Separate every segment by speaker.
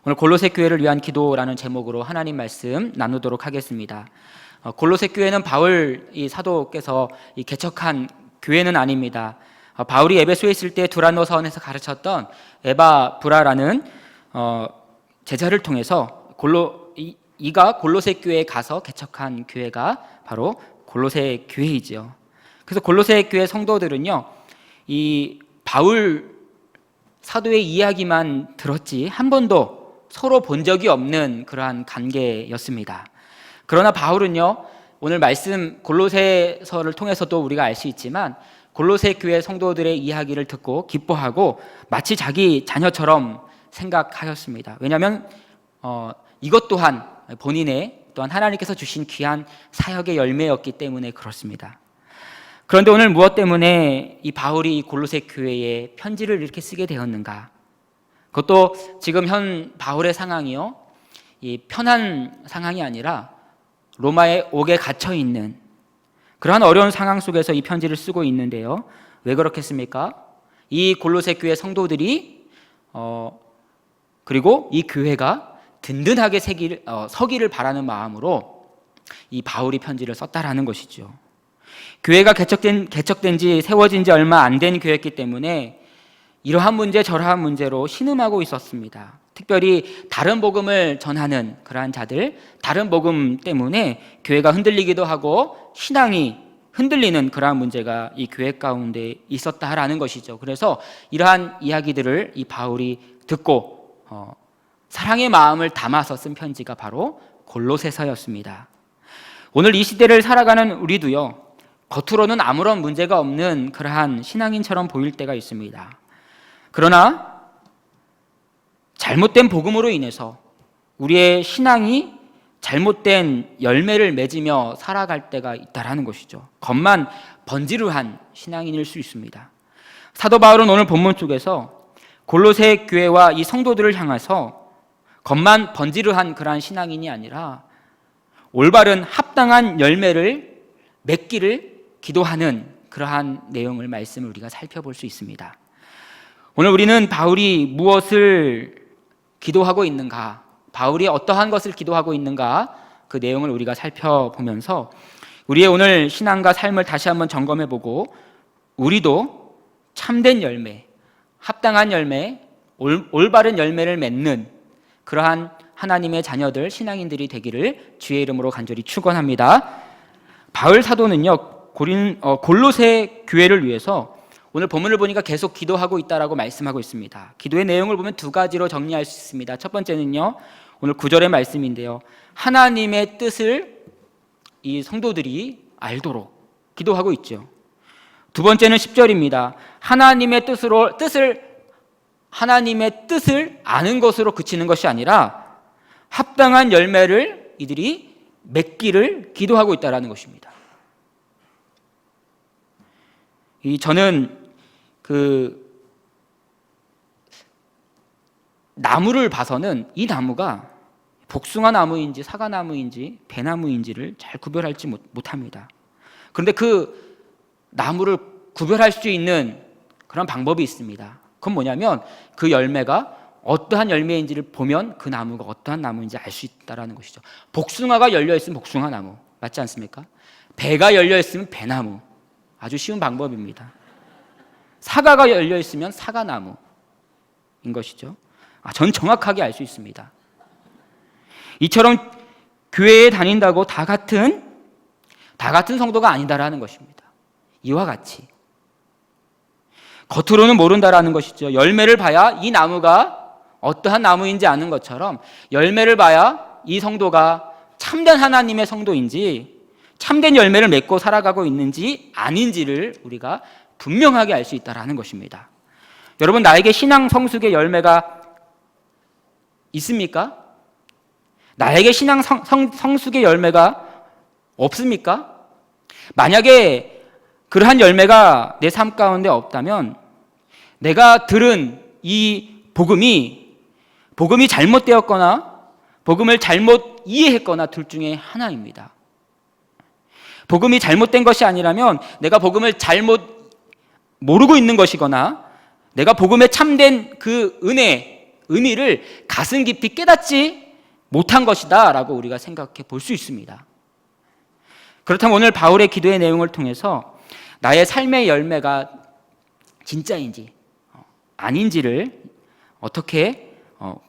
Speaker 1: 오늘 골로새 교회를 위한 기도라는 제목으로 하나님 말씀 나누도록 하겠습니다. 골로새 교회는 바울 이 사도께서 개척한 교회는 아닙니다. 바울이 에베소에 있을 때 두란노 서원에서 가르쳤던 에바브라라는 제자를 통해서 이가 골로새 교회에 가서 개척한 교회가 바로 골로새 교회이죠. 그래서 골로새 교회 성도들은요, 이 바울 사도의 이야기만 들었지 한 번도 서로 본 적이 없는 그러한 관계였습니다. 그러나 바울은요, 오늘 말씀 골로새서를 통해서도 우리가 알 수 있지만 골로새 교회 성도들의 이야기를 듣고 기뻐하고 마치 자기 자녀처럼 생각하였습니다. 왜냐하면 이것 또한 본인의 또한 하나님께서 주신 귀한 사역의 열매였기 때문에 그렇습니다. 그런데 오늘 무엇 때문에 이 바울이 골로새 교회에 편지를 이렇게 쓰게 되었는가? 그것도 지금 현 바울의 상황이요, 이 편한 상황이 아니라 로마의 옥에 갇혀 있는 그러한 어려운 상황 속에서 이 편지를 쓰고 있는데요. 왜 그렇겠습니까? 이 골로새 교회 성도들이 그리고 이 교회가 든든하게 서기를 바라는 마음으로 이 바울이 편지를 썼다라는 것이죠. 교회가 개척된 지 세워진 지 얼마 안 된 교회였기 때문에 이러한 문제 저러한 문제로 신음하고 있었습니다. 특별히 다른 복음을 전하는 그러한 자들, 다른 복음 때문에 교회가 흔들리기도 하고 신앙이 흔들리는 그러한 문제가 이 교회 가운데 있었다라는 것이죠. 그래서 이러한 이야기들을 이 바울이 듣고 사랑의 마음을 담아서 쓴 편지가 바로 골로새서였습니다. 오늘 이 시대를 살아가는 우리도요, 겉으로는 아무런 문제가 없는 그러한 신앙인처럼 보일 때가 있습니다. 그러나 잘못된 복음으로 인해서 우리의 신앙이 잘못된 열매를 맺으며 살아갈 때가 있다라는 것이죠. 겉만 번지르한 신앙인일 수 있습니다. 사도 바울은 오늘 본문 쪽에서 골로새 교회와 이 성도들을 향해서 겉만 번지르한 그러한 신앙인이 아니라 올바른 합당한 열매를 맺기를 기도하는 그러한 내용을 말씀을 우리가 살펴볼 수 있습니다. 오늘 우리는 바울이 무엇을 기도하고 있는가, 바울이 어떠한 것을 기도하고 있는가, 그 내용을 우리가 살펴보면서 우리의 오늘 신앙과 삶을 다시 한번 점검해보고 우리도 참된 열매, 합당한 열매, 올바른 열매를 맺는 그러한 하나님의 자녀들, 신앙인들이 되기를 주의 이름으로 간절히 축원합니다. 바울 사도는요, 골로새 교회를 위해서 오늘 본문을 보니까 계속 기도하고 있다라고 말씀하고 있습니다. 기도의 내용을 보면 두 가지로 정리할 수 있습니다. 첫 번째는요, 오늘 9절의 말씀인데요, 하나님의 뜻을 이 성도들이 알도록 기도하고 있죠. 두 번째는 10절입니다. 하나님의 뜻을 아는 것으로 그치는 것이 아니라 합당한 열매를 이들이 맺기를 기도하고 있다는 것입니다. 저는 나무를 봐서는 이 나무가 복숭아 나무인지 사과 나무인지 배나무인지를 잘 구별하지 못합니다. 그런데 그 나무를 구별할 수 있는 그런 방법이 있습니다. 그건 뭐냐면 그 열매가 어떠한 열매인지를 보면 그 나무가 어떠한 나무인지 알 수 있다는 것이죠. 복숭아가 열려있으면 복숭아 나무, 맞지 않습니까? 배가 열려있으면 배나무, 아주 쉬운 방법입니다. 사과가 열려있으면 사과나무인 것이죠. 전 정확하게 알 수 있습니다. 이처럼 교회에 다닌다고 다 같은 성도가 아니다라는 것입니다. 이와 같이 겉으로는 모른다라는 것이죠. 열매를 봐야 이 나무가 어떠한 나무인지 아는 것처럼 열매를 봐야 이 성도가 참된 하나님의 성도인지 참된 열매를 맺고 살아가고 있는지 아닌지를 우리가 분명하게 알 수 있다는 것입니다. 여러분, 나에게 신앙 성숙의 열매가 있습니까? 나에게 신앙 성숙의 열매가 없습니까? 만약에 그러한 열매가 내 삶 가운데 없다면 내가 들은 이 복음이 잘못되었거나 복음을 잘못 이해했거나 둘 중에 하나입니다. 복음이 잘못된 것이 아니라면 내가 복음을 잘못 모르고 있는 것이거나 내가 복음에 참된 그 은혜, 의미를 가슴 깊이 깨닫지 못한 것이다 라고 우리가 생각해 볼 수 있습니다. 그렇다면 오늘 바울의 기도의 내용을 통해서 나의 삶의 열매가 진짜인지 아닌지를 어떻게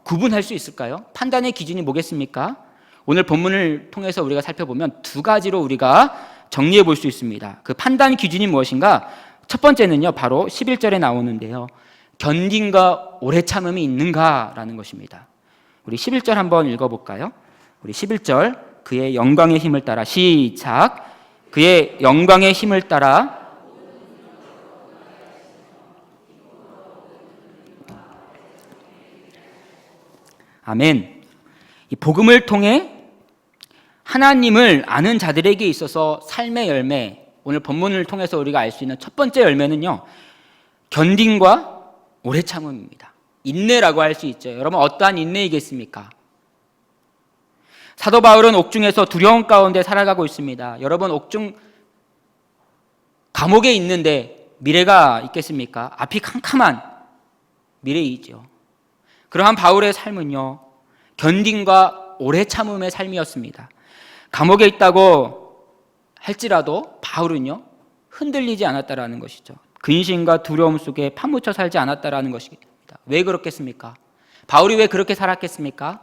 Speaker 1: 구분할 수 있을까요? 판단의 기준이 뭐겠습니까? 오늘 본문을 통해서 우리가 살펴보면 두 가지로 우리가 정리해 볼 수 있습니다. 그 판단 기준이 무엇인가? 첫 번째는요, 바로 11절에 나오는데요, 견딤과 오래 참음이 있는가라는 것입니다. 우리 11절 한번 읽어볼까요? 우리 11절, 그의 영광의 힘을 따라, 시작. 그의 영광의 힘을 따라 아멘. 이 복음을 통해 하나님을 아는 자들에게 있어서 삶의 열매, 오늘 본문을 통해서 우리가 알 수 있는 첫 번째 열매는요, 견딤과 오래 참음입니다. 인내라고 할 수 있죠. 여러분, 어떠한 인내이겠습니까? 사도 바울은 옥중에서 두려움 가운데 살아가고 있습니다. 여러분, 옥중 감옥에 있는데 미래가 있겠습니까? 앞이 캄캄한 미래이죠. 그러한 바울의 삶은요, 견딤과 오래 참음의 삶이었습니다. 감옥에 있다고 할지라도 바울은요, 흔들리지 않았다라는 것이죠. 근심과 두려움 속에 파묻혀 살지 않았다라는 것입니다. 왜 그렇겠습니까? 바울이 왜 그렇게 살았겠습니까?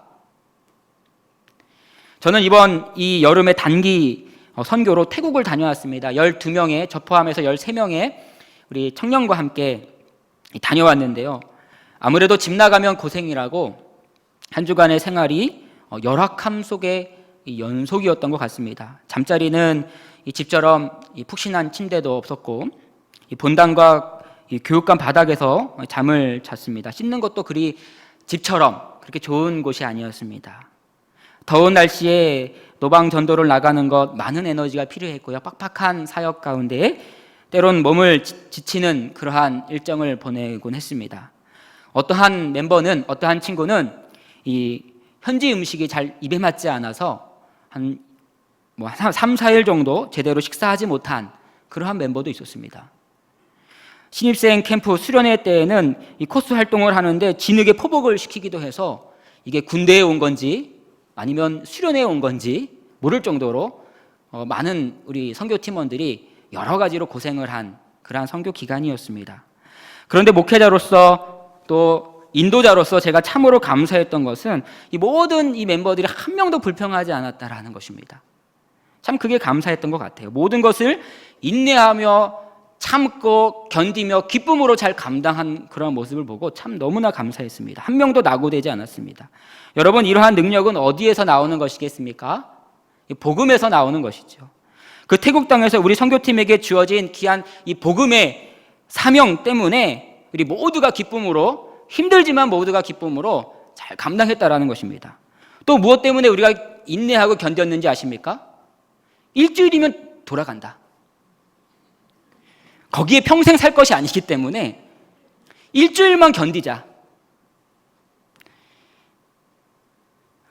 Speaker 1: 저는 이번 이 여름에 단기 선교로 태국을 다녀왔습니다. 12명의, 저 포함해서 13명의 우리 청년과 함께 다녀왔는데요. 아무래도 집 나가면 고생이라고 한 주간의 생활이 열악함 속의 연속이었던 것 같습니다. 잠자리는 이 집처럼 푹신한 침대도 없었고, 이 본당과 이 교육관 바닥에서 잠을 잤습니다. 씻는 것도 그리 집처럼 그렇게 좋은 곳이 아니었습니다. 더운 날씨에 노방 전도를 나가는 것, 많은 에너지가 필요했고요. 빡빡한 사역 가운데 때론 몸을 지치는 그러한 일정을 보내곤 했습니다. 어떠한 멤버는, 어떠한 친구는 이 현지 음식이 잘 입에 맞지 않아서 한 3, 4일 정도 제대로 식사하지 못한 그러한 멤버도 있었습니다. 신입생 캠프 수련회 때에는 이 코스 활동을 하는데 진흙에 포복을 시키기도 해서 이게 군대에 온 건지 아니면 수련회에 온 건지 모를 정도로 많은 우리 선교 팀원들이 여러 가지로 고생을 한 그러한 선교 기간이었습니다. 그런데 목회자로서 또 인도자로서 제가 참으로 감사했던 것은 이 모든 이 멤버들이 한 명도 불평하지 않았다라는 것입니다. 참 그게 감사했던 것 같아요. 모든 것을 인내하며 참고 견디며 기쁨으로 잘 감당한 그런 모습을 보고 참 너무나 감사했습니다. 한 명도 낙오되지 않았습니다. 여러분, 이러한 능력은 어디에서 나오는 것이겠습니까? 복음에서 나오는 것이죠. 그 태국 땅에서 우리 선교팀에게 주어진 귀한 이 복음의 사명 때문에 우리 모두가 기쁨으로, 힘들지만 모두가 기쁨으로 잘 감당했다라는 것입니다. 또 무엇 때문에 우리가 인내하고 견뎠는지 아십니까? 일주일이면 돌아간다. 거기에 평생 살 것이 아니기 때문에 일주일만 견디자.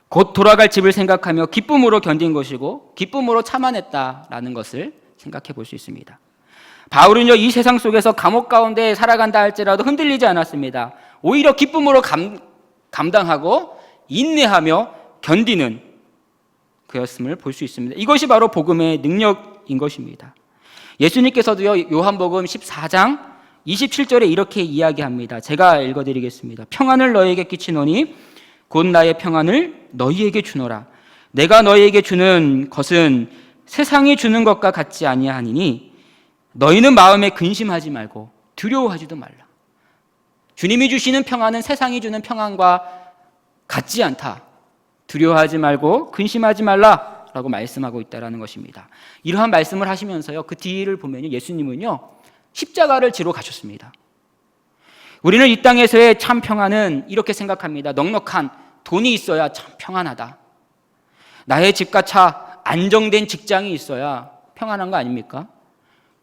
Speaker 1: 곧 돌아갈 집을 생각하며 기쁨으로 견딘 것이고 기쁨으로 참아냈다라는 것을 생각해 볼 수 있습니다. 바울은요, 이 세상 속에서 감옥 가운데 살아간다 할지라도 흔들리지 않았습니다. 오히려 기쁨으로 감당하고 인내하며 견디는 그였음을 볼 수 있습니다. 이것이 바로 복음의 능력인 것입니다. 예수님께서도요, 요한복음 14장 27절에 이렇게 이야기합니다. 제가 읽어드리겠습니다. 평안을 너희에게 끼치노니 곧 나의 평안을 너희에게 주노라. 내가 너희에게 주는 것은 세상이 주는 것과 같지 아니하니니 너희는 마음에 근심하지 말고 두려워하지도 말라. 주님이 주시는 평안은 세상이 주는 평안과 같지 않다. 두려워하지 말고 근심하지 말라 라고 말씀하고 있다는 것입니다. 이러한 말씀을 하시면서요, 그 뒤를 보면 예수님은요, 십자가를 지러 가셨습니다. 우리는 이 땅에서의 참 평안은 이렇게 생각합니다. 넉넉한 돈이 있어야 참 평안하다. 나의 집과 차, 안정된 직장이 있어야 평안한 거 아닙니까?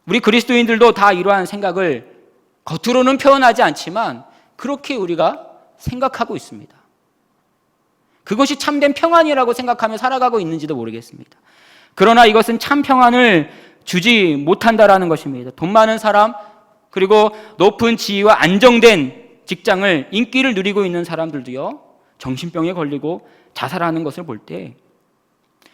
Speaker 1: 우리 그리스도인들도 다 이러한 생각을 겉으로는 표현하지 않지만 그렇게 우리가 생각하고 있습니다. 그것이 참된 평안이라고 생각하며 살아가고 있는지도 모르겠습니다. 그러나 이것은 참 평안을 주지 못한다라는 것입니다. 돈 많은 사람, 그리고 높은 지위와 안정된 직장을, 인기를 누리고 있는 사람들도요, 정신병에 걸리고 자살하는 것을 볼 때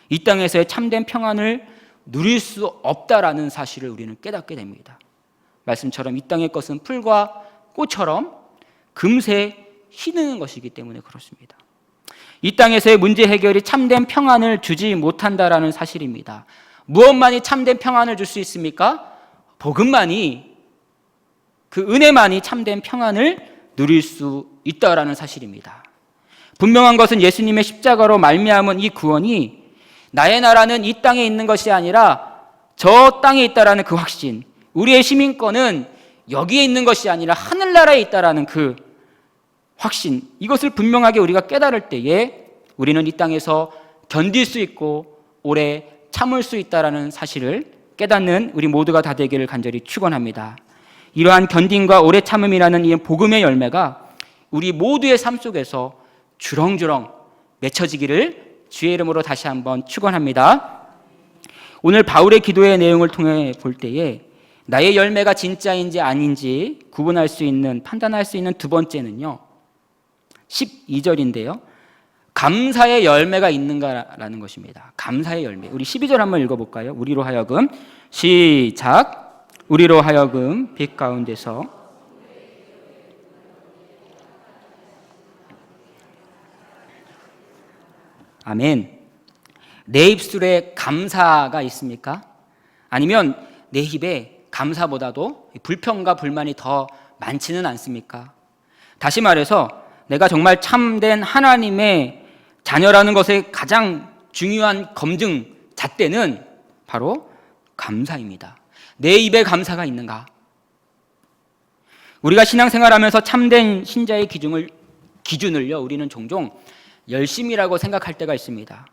Speaker 1: 이 땅에서의 참된 평안을 누릴 수 없다라는 사실을 우리는 깨닫게 됩니다. 말씀처럼 이 땅의 것은 풀과 꽃처럼 금세 희는 것이기 때문에 그렇습니다. 이 땅에서의 문제 해결이 참된 평안을 주지 못한다라는 사실입니다. 무엇만이 참된 평안을 줄 수 있습니까? 복음만이, 그 은혜만이 참된 평안을 누릴 수 있다라는 사실입니다. 분명한 것은 예수님의 십자가로 말미암은 이 구원이 나의 나라는 이 땅에 있는 것이 아니라 저 땅에 있다라는 그 확신, 우리의 시민권은 여기에 있는 것이 아니라 하늘나라에 있다라는 그 확신, 이것을 분명하게 우리가 깨달을 때에 우리는 이 땅에서 견딜 수 있고 오래 참을 수 있다라는 사실을 깨닫는 우리 모두가 다 되기를 간절히 축원합니다. 이러한 견딘과 오래 참음이라는 이 복음의 열매가 우리 모두의 삶 속에서 주렁주렁 맺혀지기를 주의 이름으로 다시 한번 축원합니다. 오늘 바울의 기도의 내용을 통해 볼 때에 나의 열매가 진짜인지 아닌지 구분할 수 있는, 판단할 수 있는 두 번째는요, 12절인데요. 감사의 열매가 있는가라는 것입니다. 감사의 열매. 우리 12절 한번 읽어볼까요? 우리로 하여금, 시작. 우리로 하여금 빛 가운데서 아멘. 내 입술에 감사가 있습니까? 아니면 내 입에 감사보다도 불평과 불만이 더 많지는 않습니까? 다시 말해서 내가 정말 참된 하나님의 자녀라는 것의 가장 중요한 검증 잣대는 바로 감사입니다. 내 입에 감사가 있는가? 우리가 신앙생활하면서 참된 신자의 기준을요, 우리는 종종 열심이라고 생각할 때가 있습니다.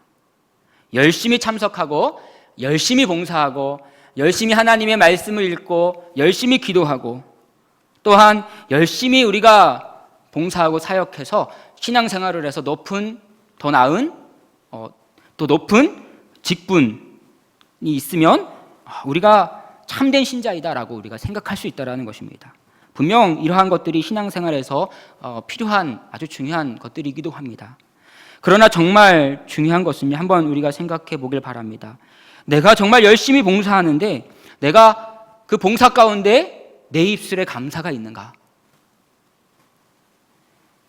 Speaker 1: 열심히 참석하고, 열심히 봉사하고, 열심히 하나님의 말씀을 읽고, 열심히 기도하고, 또한 열심히 우리가 봉사하고 사역해서 신앙생활을 해서 더 나은, 또 높은 직분이 있으면 우리가 참된 신자이다라고 우리가 생각할 수 있다는 것입니다. 분명 이러한 것들이 신앙생활에서 필요한 아주 중요한 것들이기도 합니다. 그러나 정말 중요한 것은요, 한번 우리가 생각해 보길 바랍니다. 내가 정말 열심히 봉사하는데 내가 그 봉사 가운데 내 입술에 감사가 있는가?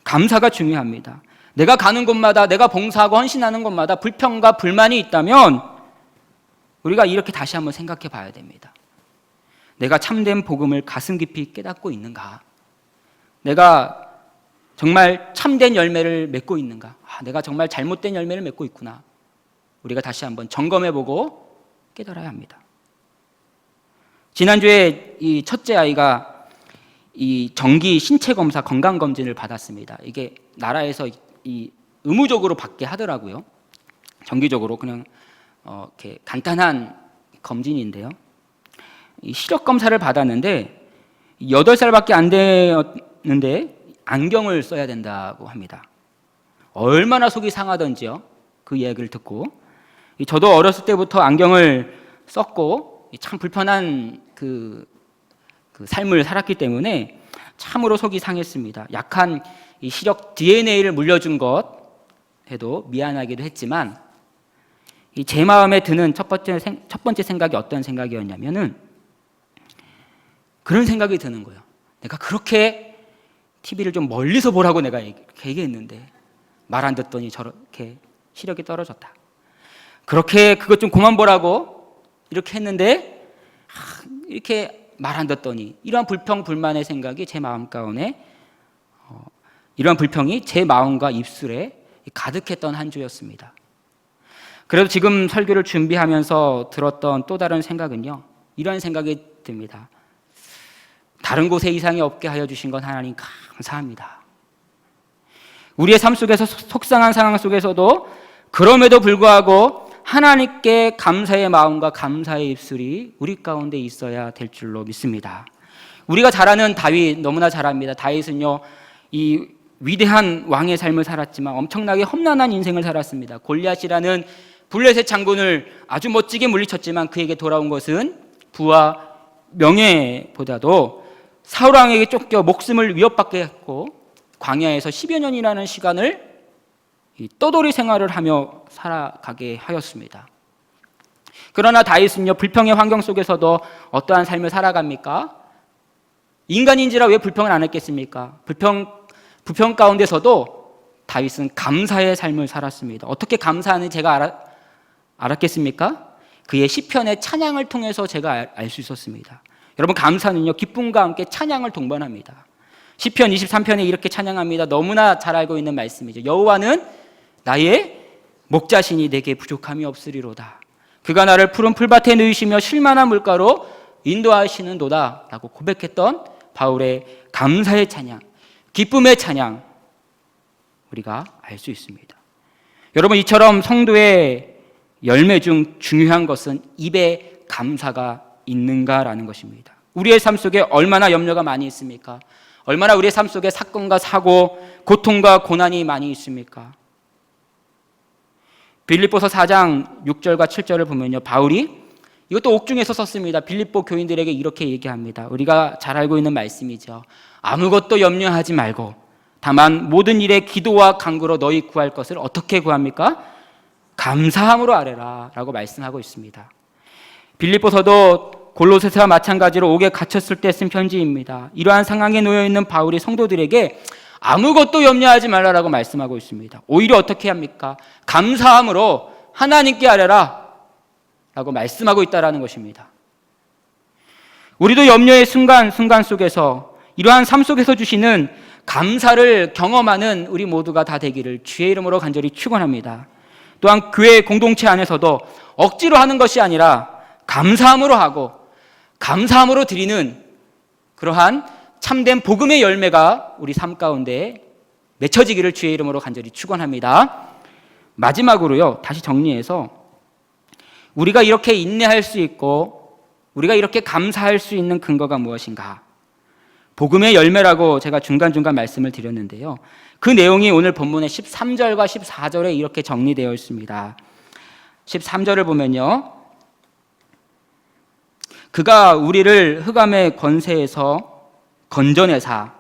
Speaker 1: 감사가 중요합니다. 내가 가는 곳마다, 내가 봉사하고 헌신하는 곳마다 불평과 불만이 있다면 우리가 이렇게 다시 한번 생각해 봐야 됩니다. 내가 참된 복음을 가슴 깊이 깨닫고 있는가? 내가 정말 참된 열매를 맺고 있는가? 내가 정말 잘못된 열매를 맺고 있구나. 우리가 다시 한번 점검해보고 깨달아야 합니다. 지난주에 이 첫째 아이가 이 정기 신체 검사 건강 검진을 받았습니다. 이게 나라에서 이 의무적으로 받게 하더라고요. 정기적으로 그냥 이렇게 간단한 검진인데요. 이 시력 검사를 받았는데 8살밖에 안 되었는데 안경을 써야 된다고 합니다. 얼마나 속이 상하던지요. 그 이야기를 듣고 저도 어렸을 때부터 안경을 썼고 참 불편한 그 삶을 살았기 때문에 참으로 속이 상했습니다. 약한 이 시력 DNA를 물려준 것 해도 미안하기도 했지만 제 마음에 드는 첫 번째 생각이 어떤 생각이었냐면은 그런 생각이 드는 거예요. 내가 그렇게 TV를 좀 멀리서 보라고 내가 얘기했는데 말 안 듣더니 저렇게 시력이 떨어졌다. 그렇게 그것 좀 그만 보라고 이렇게 했는데 이렇게 말 안 듣더니 이러한 불평 불만의 생각이 제 마음 가운데 이러한 불평이 제 마음과 입술에 가득했던 한 주였습니다. 그래도 지금 설교를 준비하면서 들었던 또 다른 생각은요, 이러한 생각이 듭니다. 다른 곳에 이상이 없게 하여 주신 건 하나님 감사합니다. 우리의 삶 속에서 속상한 상황 속에서도 그럼에도 불구하고 하나님께 감사의 마음과 감사의 입술이 우리 가운데 있어야 될 줄로 믿습니다. 우리가 잘 아는 다윗 너무나 잘 압니다. 다윗은요, 이 위대한 왕의 삶을 살았지만 엄청나게 험난한 인생을 살았습니다. 골리앗이라는 블레셋 장군을 아주 멋지게 물리쳤지만 그에게 돌아온 것은 부와 명예보다도 사울 왕에게 쫓겨 목숨을 위협받게 했고 광야에서 10여 년이라는 시간을 떠돌이 생활을 하며 살아가게 하였습니다. 그러나 다윗은요, 불평의 환경 속에서도 어떠한 삶을 살아갑니까? 인간인지라 왜 불평을 안 했겠습니까? 불평 가운데서도 다윗은 감사의 삶을 살았습니다. 어떻게 감사하는지 제가 알았겠습니까? 그의 시편의 찬양을 통해서 제가 알 수 있었습니다. 여러분, 감사는요, 기쁨과 함께 찬양을 동반합니다. 시편 23편에 이렇게 찬양합니다. 너무나 잘 알고 있는 말씀이죠. 여호와는 나의 목자시니 내게 부족함이 없으리로다. 그가 나를 푸른 풀밭에 누이시며 쉴만한 물가로 인도하시는도다 라고 고백했던 바울의 감사의 찬양, 기쁨의 찬양, 우리가 알 수 있습니다. 여러분, 이처럼 성도의 열매 중 중요한 것은 입에 감사가 있는가라는 것입니다. 우리의 삶 속에 얼마나 염려가 많이 있습니까? 얼마나 우리의 삶 속에 사건과 사고, 고통과 고난이 많이 있습니까? 빌립보서 4장 6절과 7절을 보면요, 바울이 이것도 옥중에서 썼습니다. 빌립보 교인들에게 이렇게 얘기합니다. 우리가 잘 알고 있는 말씀이죠. 아무것도 염려하지 말고 다만 모든 일에 기도와 간구로 너희 구할 것을 어떻게 구합니까? 감사함으로 아뢰라 라고 말씀하고 있습니다. 빌립보서도 골로새서와 마찬가지로 옥에 갇혔을 때 쓴 편지입니다. 이러한 상황에 놓여있는 바울이 성도들에게 아무것도 염려하지 말라라고 말씀하고 있습니다. 오히려 어떻게 합니까? 감사함으로 하나님께 아뢰라 라고 말씀하고 있다는 것입니다. 우리도 염려의 순간 속에서 이러한 삶 속에서 주시는 감사를 경험하는 우리 모두가 다 되기를 주의 이름으로 간절히 축원합니다. 또한 교회 공동체 안에서도 억지로 하는 것이 아니라 감사함으로 하고 감사함으로 드리는 그러한 참된 복음의 열매가 우리 삶 가운데 맺혀지기를 주의 이름으로 간절히 축원합니다. 마지막으로요, 다시 정리해서 우리가 이렇게 인내할 수 있고 우리가 이렇게 감사할 수 있는 근거가 무엇인가? 복음의 열매라고 제가 중간중간 말씀을 드렸는데요, 그 내용이 오늘 본문의 13절과 14절에 이렇게 정리되어 있습니다. 13절을 보면요, 그가 우리를 흑암의 권세에서 건져내사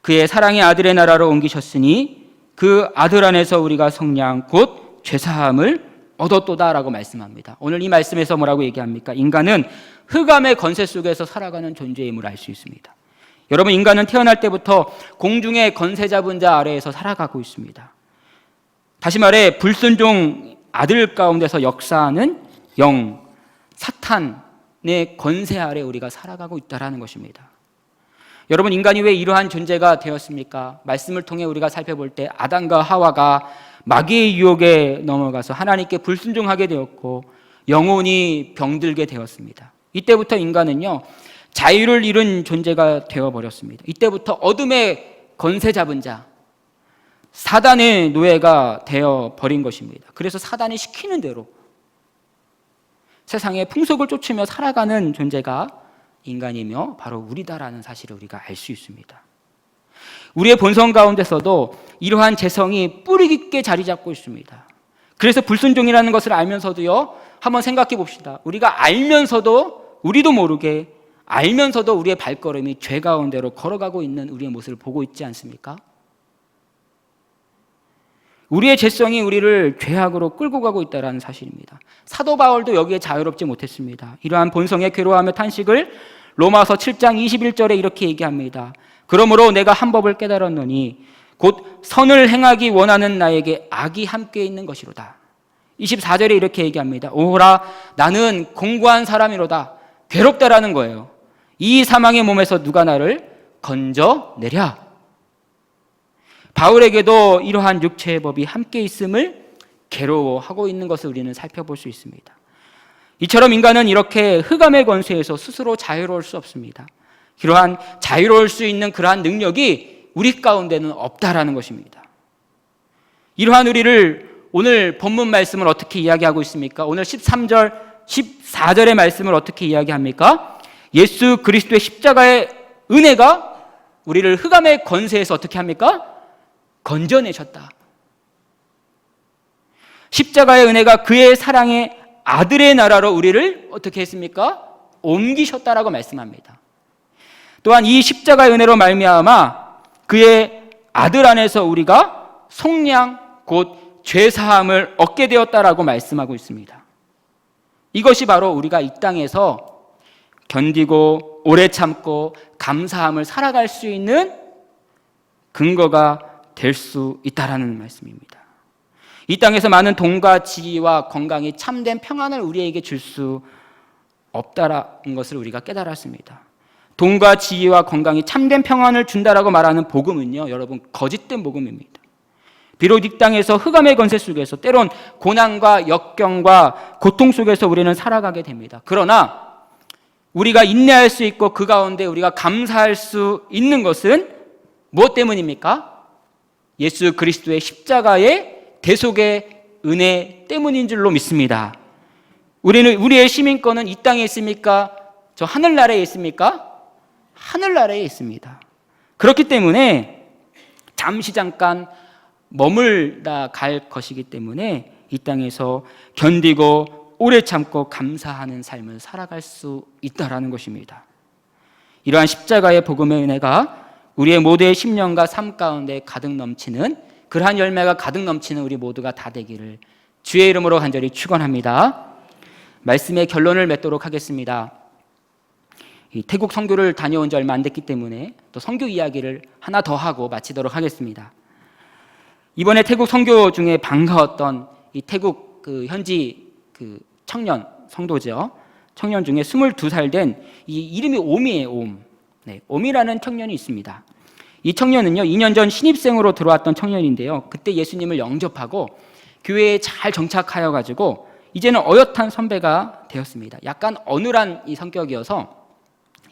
Speaker 1: 그의 사랑의 아들의 나라로 옮기셨으니 그 아들 안에서 우리가 성량 곧 죄사함을 얻었도다라고 말씀합니다. 오늘 이 말씀에서 뭐라고 얘기합니까? 인간은 흑암의 권세 속에서 살아가는 존재임을 알 수 있습니다. 여러분, 인간은 태어날 때부터 공중의 권세 잡은 자 아래에서 살아가고 있습니다. 다시 말해 불순종 아들 가운데서 역사하는 영, 사탄의 권세 아래 우리가 살아가고 있다는 것입니다. 여러분, 인간이 왜 이러한 존재가 되었습니까? 말씀을 통해 우리가 살펴볼 때 아담과 하와가 마귀의 유혹에 넘어가서 하나님께 불순종하게 되었고 영혼이 병들게 되었습니다. 이때부터 인간은요, 자유를 잃은 존재가 되어버렸습니다. 이때부터 어둠의 권세 잡은 자, 사단의 노예가 되어버린 것입니다. 그래서 사단이 시키는 대로 세상의 풍속을 쫓으며 살아가는 존재가 인간이며 바로 우리다라는 사실을 우리가 알 수 있습니다. 우리의 본성 가운데서도 이러한 재성이 뿌리 깊게 자리 잡고 있습니다. 그래서 불순종이라는 것을 알면서도요, 한번 생각해 봅시다. 우리가 알면서도 우리도 모르게 알면서도 우리의 발걸음이 죄 가운데로 걸어가고 있는 우리의 모습을 보고 있지 않습니까? 우리의 죄성이 우리를 죄악으로 끌고 가고 있다는 사실입니다. 사도 바울도 여기에 자유롭지 못했습니다. 이러한 본성의 괴로워하며 탄식을 로마서 7장 21절에 이렇게 얘기합니다. 그러므로 내가 한 법을 깨달았노니 곧 선을 행하기 원하는 나에게 악이 함께 있는 것이로다. 24절에 이렇게 얘기합니다. 오호라 나는 공고한 사람이로다. 괴롭다라는 거예요. 이 사망의 몸에서 누가 나를 건져내랴. 바울에게도 이러한 육체의 법이 함께 있음을 괴로워하고 있는 것을 우리는 살펴볼 수 있습니다. 이처럼 인간은 이렇게 흑암의 권세에서 스스로 자유로울 수 없습니다. 그러한 자유로울 수 있는 그러한 능력이 우리 가운데는 없다라는 것입니다. 이러한 우리를 오늘 본문 말씀을 어떻게 이야기하고 있습니까? 오늘 13절, 14절의 말씀을 어떻게 이야기합니까? 예수 그리스도의 십자가의 은혜가 우리를 흑암의 권세에서 어떻게 합니까? 건져내셨다. 십자가의 은혜가 그의 사랑의 아들의 나라로 우리를 어떻게 했습니까? 옮기셨다라고 말씀합니다. 또한 이 십자가의 은혜로 말미암아 그의 아들 안에서 우리가 속량 곧 죄사함을 얻게 되었다라고 말씀하고 있습니다. 이것이 바로 우리가 이 땅에서 견디고 오래 참고 감사함을 살아갈 수 있는 근거가 될 수 있다라는 말씀입니다. 이 땅에서 많은 돈과 지위와 건강이 참된 평안을 우리에게 줄 수 없다라는 것을 우리가 깨달았습니다. 돈과 지위와 건강이 참된 평안을 준다라고 말하는 복음은요, 여러분, 거짓된 복음입니다. 비록 이 땅에서 흑암의 권세 속에서 때론 고난과 역경과 고통 속에서 우리는 살아가게 됩니다. 그러나 우리가 인내할 수 있고 그 가운데 우리가 감사할 수 있는 것은 무엇 때문입니까? 예수 그리스도의 십자가의 대속의 은혜 때문인 줄로 믿습니다. 우리의 시민권은 이 땅에 있습니까? 저 하늘나라에 있습니까? 하늘나라에 있습니다. 그렇기 때문에 잠깐 머물다 갈 것이기 때문에 이 땅에서 견디고 오래 참고 감사하는 삶을 살아갈 수 있다라는 것입니다. 이러한 십자가의 복음의 은혜가 우리의 모두의 심령과 삶 가운데 가득 넘치는, 그러한 열매가 가득 넘치는 우리 모두가 다 되기를 주의 이름으로 간절히 축원합니다. 말씀의 결론을 맺도록 하겠습니다. 태국 선교를 다녀온 지 얼마 안 됐기 때문에 또 선교 이야기를 하나 더 하고 마치도록 하겠습니다. 이번에 태국 선교 중에 반가웠던 이 태국 현지 청년 성도죠. 청년 중에 22살 된 이 이름이 옴이에요. 옴. 네, 옴이라는 청년이 있습니다. 이 청년은요, 2년 전 신입생으로 들어왔던 청년인데요. 그때 예수님을 영접하고 교회에 잘 정착하여 가지고 이제는 어엿한 선배가 되었습니다. 약간 어눌한 이 성격이어서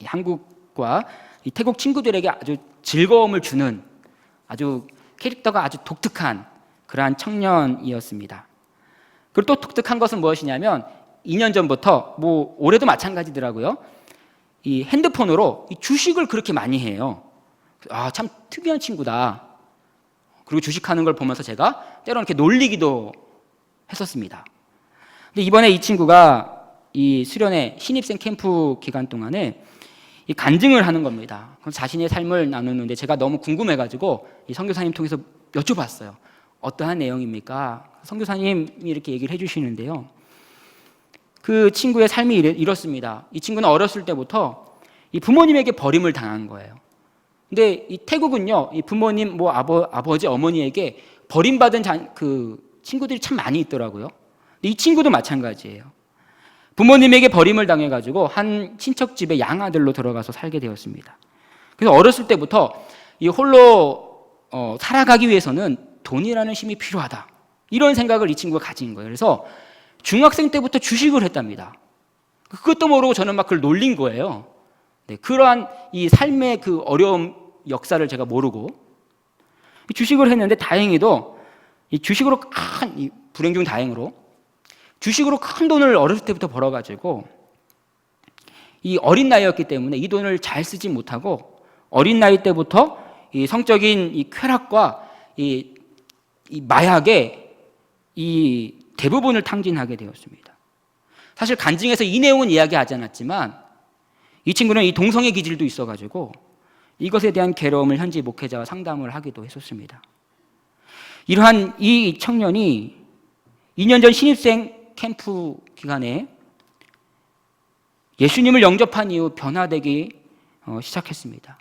Speaker 1: 이 한국과 이 태국 친구들에게 아주 즐거움을 주는 아주 캐릭터가 아주 독특한 그러한 청년이었습니다. 그리고 또 독특한 것은 무엇이냐면 2년 전부터 올해도 마찬가지더라고요. 이 핸드폰으로 이 주식을 그렇게 많이 해요. 참 특이한 친구다. 그리고 주식하는 걸 보면서 제가 때로는 이렇게 놀리기도 했었습니다. 근데 이번에 이 친구가 이 수련회 신입생 캠프 기간 동안에 이 간증을 하는 겁니다. 자신의 삶을 나누는데 제가 너무 궁금해가지고 이 선교사님 통해서 여쭤봤어요. 어떠한 내용입니까? 선교사님이 이렇게 얘기를 해주시는데요. 그 친구의 삶이 이렇습니다. 이 친구는 어렸을 때부터 이 부모님에게 버림을 당한 거예요. 근데 이 태국은요, 이 부모님, 아버지, 어머니에게 버림받은 친구들이 참 많이 있더라고요. 근데 이 친구도 마찬가지예요. 부모님에게 버림을 당해가지고 한 친척 집에 양아들로 들어가서 살게 되었습니다. 그래서 어렸을 때부터 이 홀로 살아가기 위해서는 돈이라는 힘이 필요하다. 이런 생각을 이 친구가 가진 거예요. 그래서 중학생 때부터 주식을 했답니다. 그것도 모르고 저는 막 그걸 놀린 거예요. 네, 그러한 이 삶의 그 어려움 역사를 제가 모르고 주식을 했는데 다행히도 이 주식으로 불행 중 다행으로 주식으로 큰 돈을 어렸을 때부터 벌어가지고 이 어린 나이였기 때문에 이 돈을 잘 쓰지 못하고 어린 나이 때부터 이 성적인 이 쾌락과 이 마약에 이 대부분을 탕진하게 되었습니다. 사실 간증에서 이 내용은 이야기하지 않았지만 이 친구는 이 동성애 기질도 있어가지고 이것에 대한 괴로움을 현지 목회자와 상담을 하기도 했었습니다. 이러한 이 청년이 2년 전 신입생 캠프 기간에 예수님을 영접한 이후 변화되기 시작했습니다.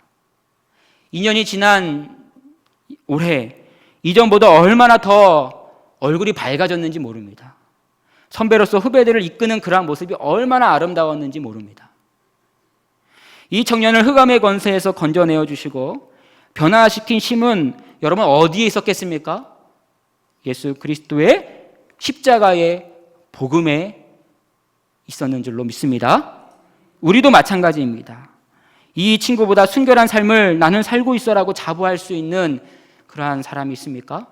Speaker 1: 2년이 지난 올해 이전보다 얼마나 더 얼굴이 밝아졌는지 모릅니다. 선배로서 후배들을 이끄는 그러한 모습이 얼마나 아름다웠는지 모릅니다. 이 청년을 흑암의 권세에서 건져내어 주시고 변화시킨 힘은 여러분 어디에 있었겠습니까? 예수 그리스도의 십자가의 복음에 있었는 줄로 믿습니다. 우리도 마찬가지입니다. 이 친구보다 순결한 삶을 나는 살고 있어라고 자부할 수 있는 그러한 사람이 있습니까?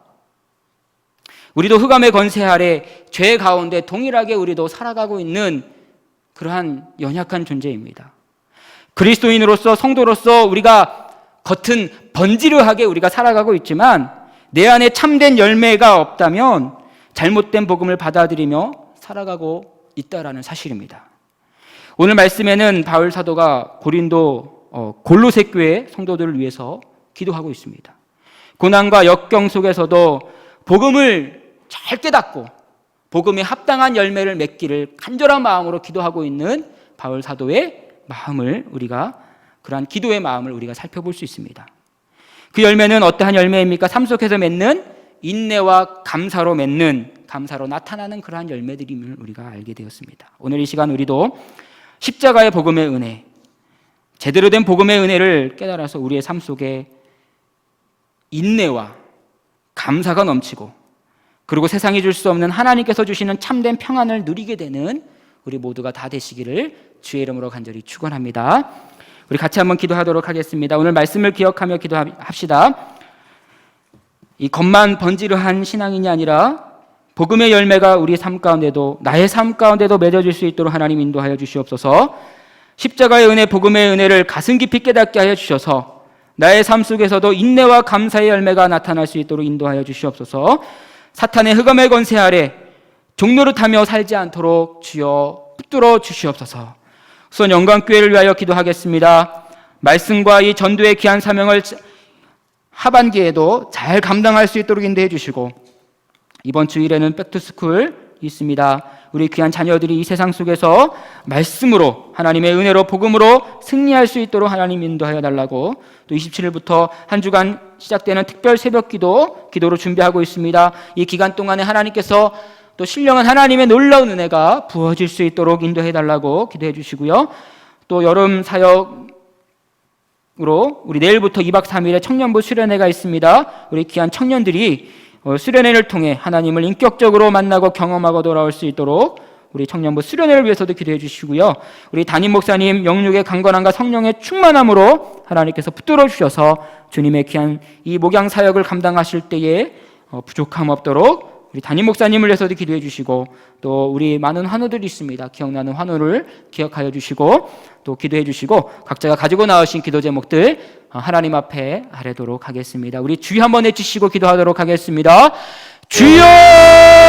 Speaker 1: 우리도 흑암의 권세 아래 죄 가운데 동일하게 우리도 살아가고 있는 그러한 연약한 존재입니다. 그리스도인으로서 성도로서 우리가 겉은 번지르하게 우리가 살아가고 있지만 내 안에 참된 열매가 없다면 잘못된 복음을 받아들이며 살아가고 있다라는 사실입니다. 오늘 말씀에는 바울 사도가 고린도 골로새 교회 성도들을 위해서 기도하고 있습니다. 고난과 역경 속에서도 복음을 잘 깨닫고 복음에 합당한 열매를 맺기를 간절한 마음으로 기도하고 있는 바울 사도의 마음을 그러한 기도의 마음을 우리가 살펴볼 수 있습니다. 그 열매는 어떠한 열매입니까? 삶 속에서 맺는 인내와 감사로 나타나는 그러한 열매들임을 우리가 알게 되었습니다. 오늘 이 시간 우리도 십자가의 복음의 은혜, 제대로 된 복음의 은혜를 깨달아서 우리의 삶 속에 인내와 감사가 넘치고 그리고 세상이 줄 수 없는 하나님께서 주시는 참된 평안을 누리게 되는 우리 모두가 다 되시기를 주의 이름으로 간절히 축원합니다. 우리 같이 한번 기도하도록 하겠습니다. 오늘 말씀을 기억하며 기도합시다. 이 겉만 번지르한 신앙인이 아니라 복음의 열매가 우리 삶 가운데도 나의 삶 가운데도 맺어질 수 있도록 하나님 인도하여 주시옵소서. 십자가의 은혜, 복음의 은혜를 가슴 깊이 깨닫게 하여 주셔서 나의 삶 속에서도 인내와 감사의 열매가 나타날 수 있도록 인도하여 주시옵소서. 사탄의 흑암의 권세 아래 종노릇하며 살지 않도록 주여 붙들어 주시옵소서. 우선 영광교회를 위하여 기도하겠습니다. 말씀과 이 전도의 귀한 사명을 하반기에도 잘 감당할 수 있도록 인도해 주시고 이번 주일에는 백투스쿨 있습니다. 우리 귀한 자녀들이 이 세상 속에서 말씀으로 하나님의 은혜로 복음으로 승리할 수 있도록 하나님 인도하여 달라고 또 27일부터 한 주간 시작되는 특별 새벽 기도로 준비하고 있습니다. 이 기간 동안에 하나님께서 또 신령한 하나님의 놀라운 은혜가 부어질 수 있도록 인도해 달라고 기도해 주시고요. 또 여름 사역으로 우리 내일부터 2박 3일의 청년부 수련회가 있습니다. 우리 귀한 청년들이 수련회를 통해 하나님을 인격적으로 만나고 경험하고 돌아올 수 있도록 우리 청년부 수련회를 위해서도 기도해 주시고요. 우리 담임 목사님 영육의 강건함과 성령의 충만함으로 하나님께서 붙들어 주셔서 주님의 귀한 이 목양 사역을 감당하실 때에 부족함 없도록 우리 담임 목사님을 위해서도 기도해 주시고 또 우리 많은 환우들이 있습니다. 기억나는 환우를 기억하여 주시고 또 기도해 주시고 각자가 가지고 나오신 기도 제목들 하나님 앞에 아뢰도록 하겠습니다. 우리 주여 한번 외치시고 기도하도록 하겠습니다. 주여!